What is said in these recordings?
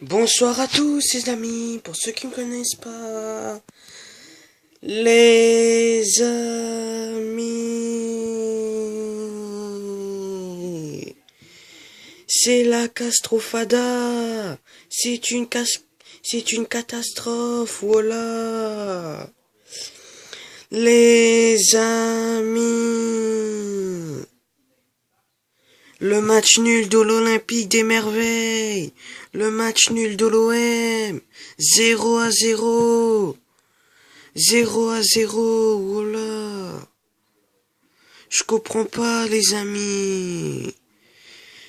Bonsoir à tous les amis, pour ceux qui ne me connaissent pas, les amis, c'est la castrofada, c'est une catastrophe, voilà, les amis. Le match nul de l'Olympique des Merveilles. Le match nul de l'OM. 0-0. 0-0. Voilà. Je comprends pas, les amis.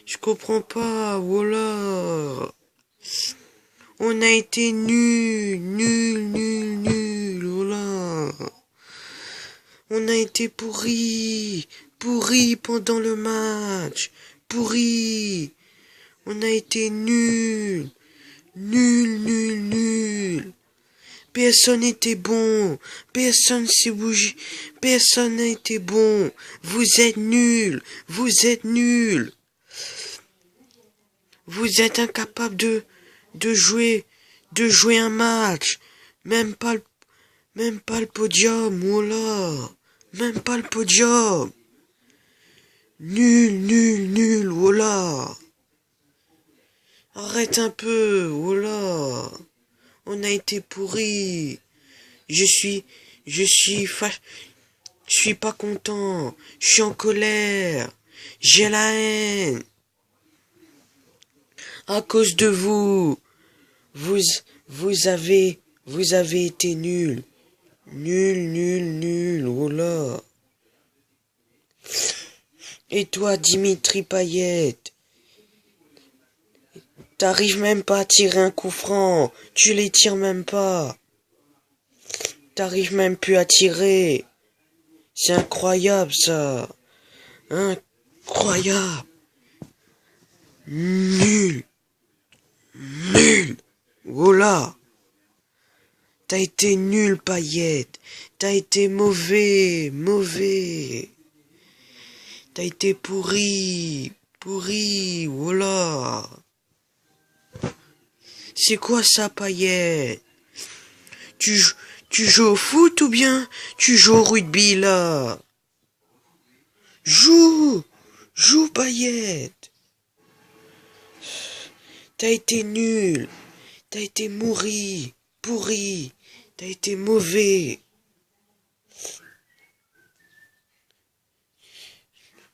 Je comprends pas. Voilà. On a été nuls. Nul. Voilà. On a été pourris. Pourris pendant le match. Pourris. On a été nuls. Nul. Personne n'était bon. Personne s'est bougé. Personne n'a été bon. Vous êtes nuls. Vous êtes nuls. Vous êtes incapables de jouer un match. Même pas le podium. Voilà. Même pas le podium. Nul, voilà. Arrête un peu, voilà. On a été pourris. Je suis pas content. Je suis en colère. J'ai la haine. À cause de vous. Vous avez été nuls. Nul, voilà. Et toi, Dimitri Payet, t'arrives même pas à tirer un coup franc. Tu les tires même pas. T'arrives même plus à tirer. C'est incroyable, ça. Incroyable. Nul. Voilà. T'as été nul, Payet. T'as été mauvais. T'as été pourri, voilà. C'est quoi ça, Payet? Tu joues au foot ou bien tu joues au rugby, là? Joue, Payet. T'as été nul, t'as été pourri, t'as été mauvais.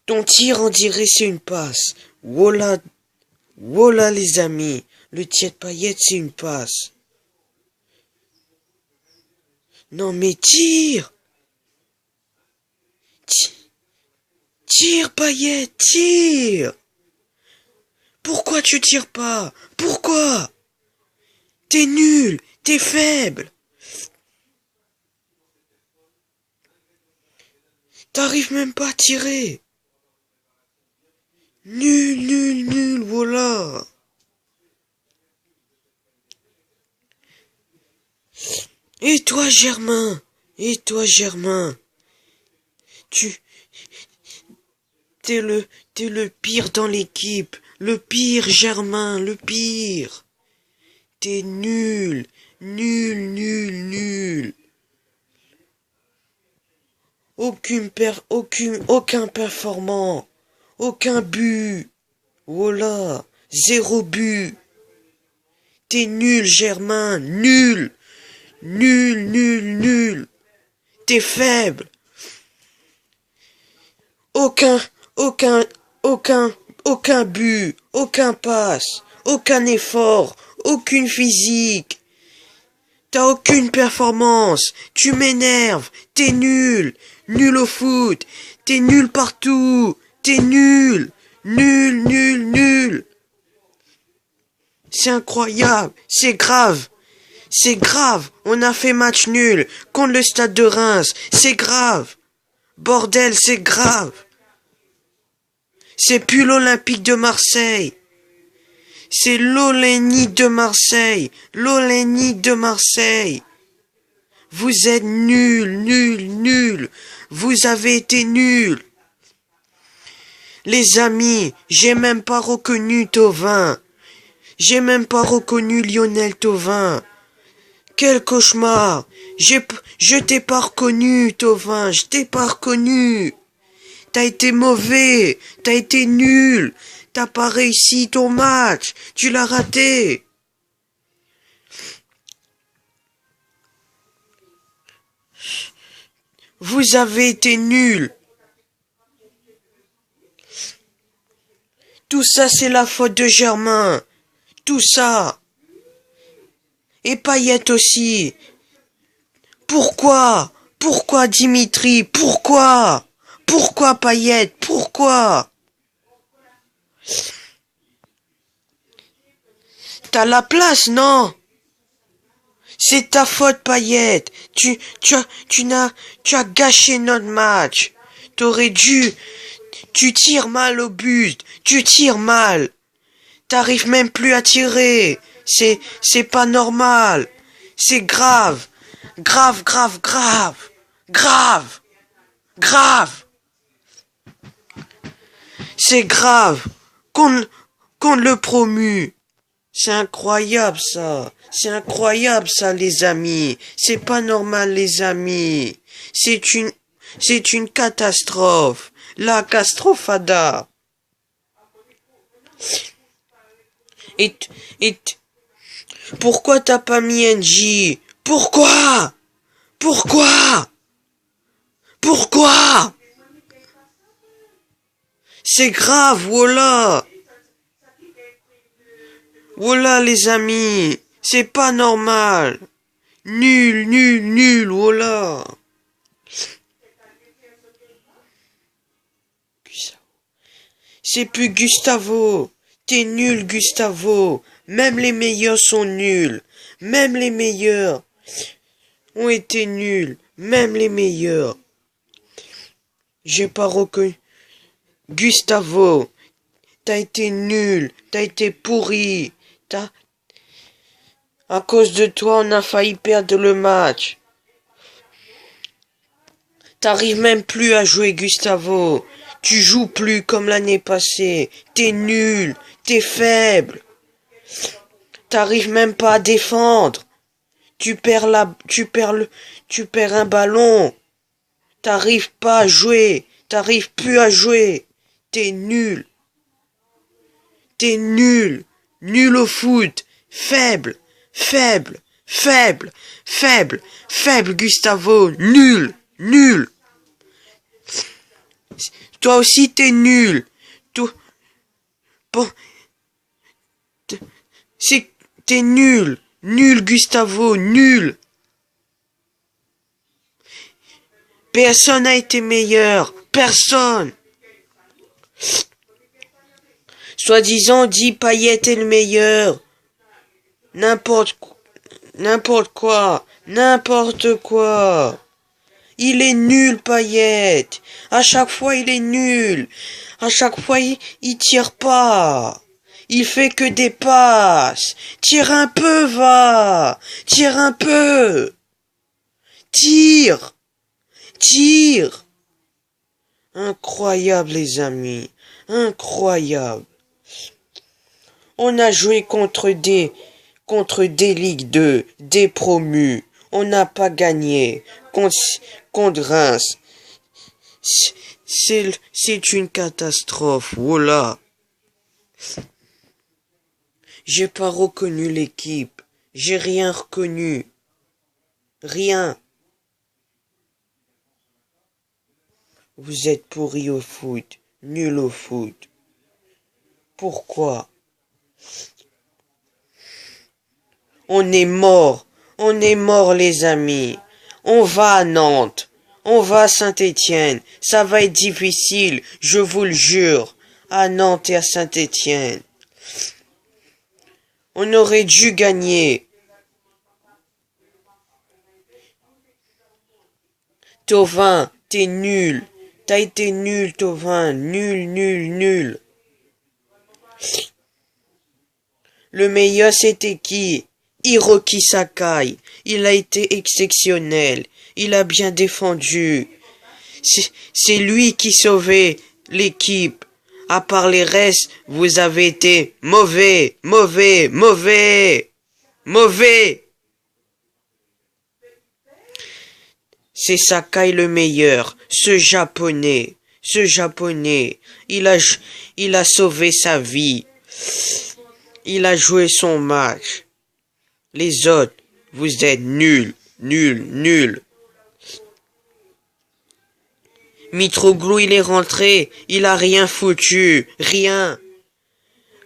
Ton tir, on dirait c'est une passe. Voilà les amis. Le tir de Payet, c'est une passe. Non mais tire. Tire, Payet, tire. Pourquoi tu tires pas? Pourquoi? T'es nul, t'es faible. T'arrives même pas à tirer. Nul, voilà. Et toi, Germain? T'es le pire dans l'équipe. Le pire, Germain, le pire. T'es nul. Aucun performant. Aucun but. Voilà. 0 but. T'es nul, Germain. Nul. T'es faible. Aucun but. Aucun passe. Aucun effort. Aucune physique. T'as aucune performance. Tu m'énerves. T'es nul. Nul au foot. T'es nul partout. T'es nul. Nul. C'est incroyable. C'est grave. On a fait match nul contre le Stade de Reims. C'est grave. Bordel, c'est grave. C'est plus l'Olympique de Marseille. C'est l'Olénique de Marseille. Vous êtes nuls. Vous avez été nuls. Les amis, j'ai même pas reconnu Thauvin. J'ai même pas reconnu Lionel Thauvin. Quel cauchemar! Je t'ai pas reconnu, Thauvin, je t'ai pas reconnu. T'as été mauvais, t'as été nul, t'as pas réussi ton match, tu l'as raté. Vous avez été nuls. Tout ça, c'est la faute de Germain. Tout ça. Et Payet aussi. Pourquoi? Pourquoi Dimitri? Pourquoi? Pourquoi Payet? Pourquoi? T'as la place, non? C'est ta faute, Payet. Tu as gâché notre match. T'aurais dû. Tu tires mal au but. Tu tires mal. T'arrives même plus à tirer. C'est pas normal. C'est grave. Grave, grave, grave. Grave. Grave. C'est grave. Qu'on le promue. C'est incroyable ça. C'est incroyable ça, les amis. C'est pas normal, les amis. C'est une catastrophe. La castrofada. Et pourquoi t'as pas mis NJ? Pourquoi? Pourquoi? Pourquoi? C'est grave, voilà. Voilà, les amis. C'est pas normal. Nul, nul, nul, voilà. C'est plus Gustavo. T'es nul, Gustavo. Même les meilleurs sont nuls. Même les meilleurs ont été nuls. Même les meilleurs. J'ai pas reconnu. Gustavo, t'as été nul. T'as été pourri. À cause de toi, on a failli perdre le match. T'arrives même plus à jouer, Gustavo. Tu joues plus comme l'année passée. T'es nul. T'es faible. T'arrives même pas à défendre. Tu perds un ballon. T'arrives pas à jouer. T'arrives plus à jouer. T'es nul. T'es nul. Nul au foot. Faible. Faible. Faible. Faible. Faible, Gustavo. Nul. Nul. Toi aussi t'es nul. Bon, t'es nul. Nul, Gustavo. Nul. Personne n'a été meilleur. Personne. Soi-disant dit Payet est le meilleur. N'importe quoi. N'importe quoi. Il est nul, Payet. À chaque fois, il est nul. À chaque fois, il tire pas. Il fait que des passes. Tire un peu, va. Tire un peu. Tire. Tire. Incroyable, les amis. Incroyable. On a joué contre des Ligue 2, des promus. On n'a pas gagné. Contre Reims. C'est une catastrophe. Voilà. J'ai pas reconnu l'équipe. J'ai rien reconnu. Rien. Vous êtes pourris au foot. Nul au foot. Pourquoi? On est mort. On est mort, les amis. On va à Nantes. On va à Saint-Étienne. Ça va être difficile, je vous le jure. À Nantes et à Saint-Étienne. On aurait dû gagner. Thauvin, t'es nul. T'as été nul, Thauvin. Nul, nul, nul. Le meilleur, c'était qui? Hiroki Sakai. Il a été exceptionnel. Il a bien défendu. C'est lui qui sauvait l'équipe. À part les restes, vous avez été mauvais, mauvais, mauvais, mauvais. C'est Sakai le meilleur, ce japonais, il a sauvé sa vie. Il a joué son match. Les autres, vous êtes nuls, nuls, nuls. Mitroglou, il est rentré, il a rien foutu, rien.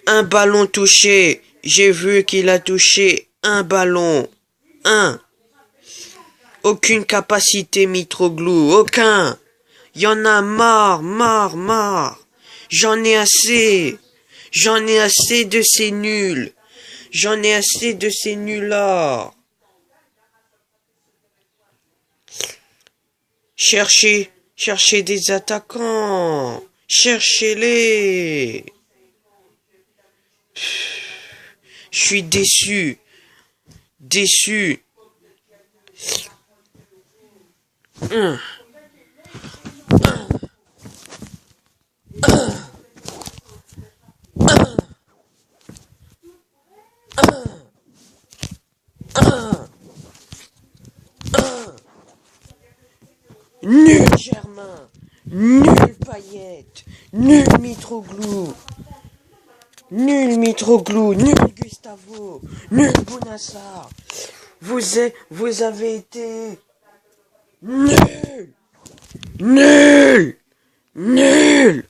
Un ballon touché, j'ai vu qu'il a touché un ballon, un. Aucune capacité Mitroglou, aucun. Y en a marre, marre, marre. J'en ai assez. J'en ai assez de ces nuls. J'en ai assez de ces nullards. Cherchez des attaquants. Cherchez-les. Je suis déçu. Déçu. Nul Germain, nul Payette, nul Mitroglou, nul Gustavo, nul Bounassar. Vous avez été nul, nul, nul.